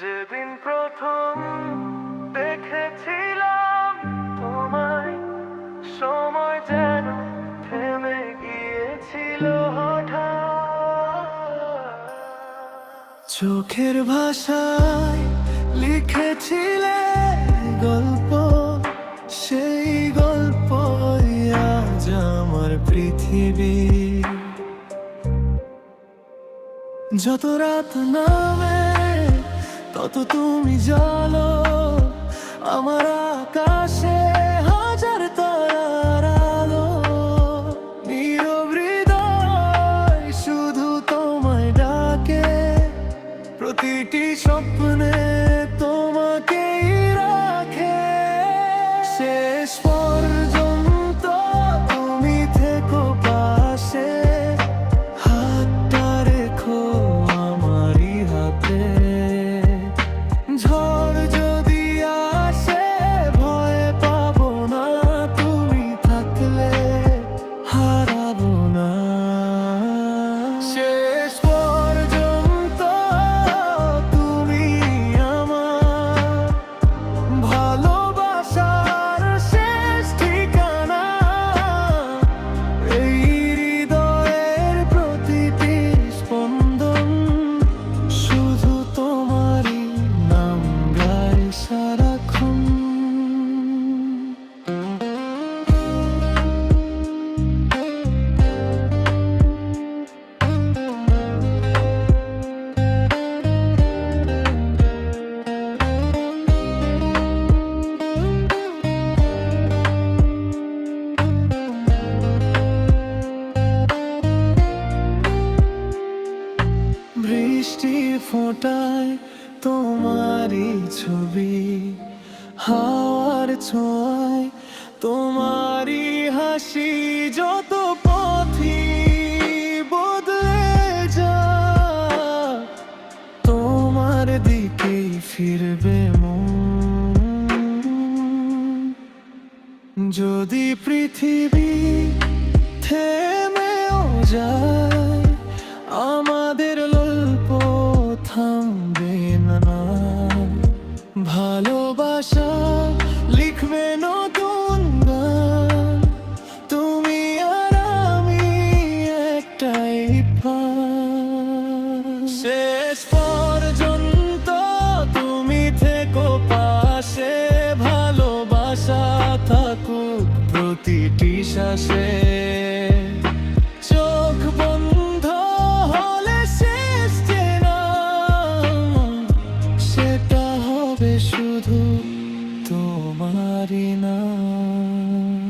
যেদিন প্রথম দেখেছিলাম তোমায়, সময় যেন থেমে গিয়েছিল হঠাৎ। চোখের ভাষায় লিখেছিলে গল্প, সেই গল্পই আজ আমার পৃথিবী। যত রাত নামে তত তুমি জানো, আমার আকাশে হাজার তারার আলো। নীরব হৃদয় শুধু তোমায় ডাকে, প্রতিটি স্বপ্নে তোমাকেই রাখে। শেষ পর্যন্ত তুমি থেকো পাশে, হাতটা রেখো আমারই হাতে। ঝড় যদি আসে ভয় পাবো না, তুমি থাকলে হারাবো না। শেষ পর্যন্ত তুমি আমার ভালোবাসার শেষ ঠিকানা। এই হৃদয়ের প্রতিটি স্পন্দন শুধু তোমারই নাম গায় সারাক্ষণ। বৃষ্টি ফোঁটায় তোমারই ছবি, হাওয়ার ছোঁয়ায় তোমারই হাসি। যত পথই বদলে যায়, তোমার দিকেই ফিরবে মন। যদি পৃথিবী থেমেও যায়, আমাদের গল্প থামবে না। ভালোবাসা লিখবে নতুন গান, তুমি আর আমি একটাই প্রাণ। শেষ পর্যন্ত তুমি থেকো পাশে, ভালোবাসা থাকুক প্রতিটি শ্বাসে। চোখ বন্ধ হলে শেষ চেনা, সেটা হবে শুধু তোমারই নাম।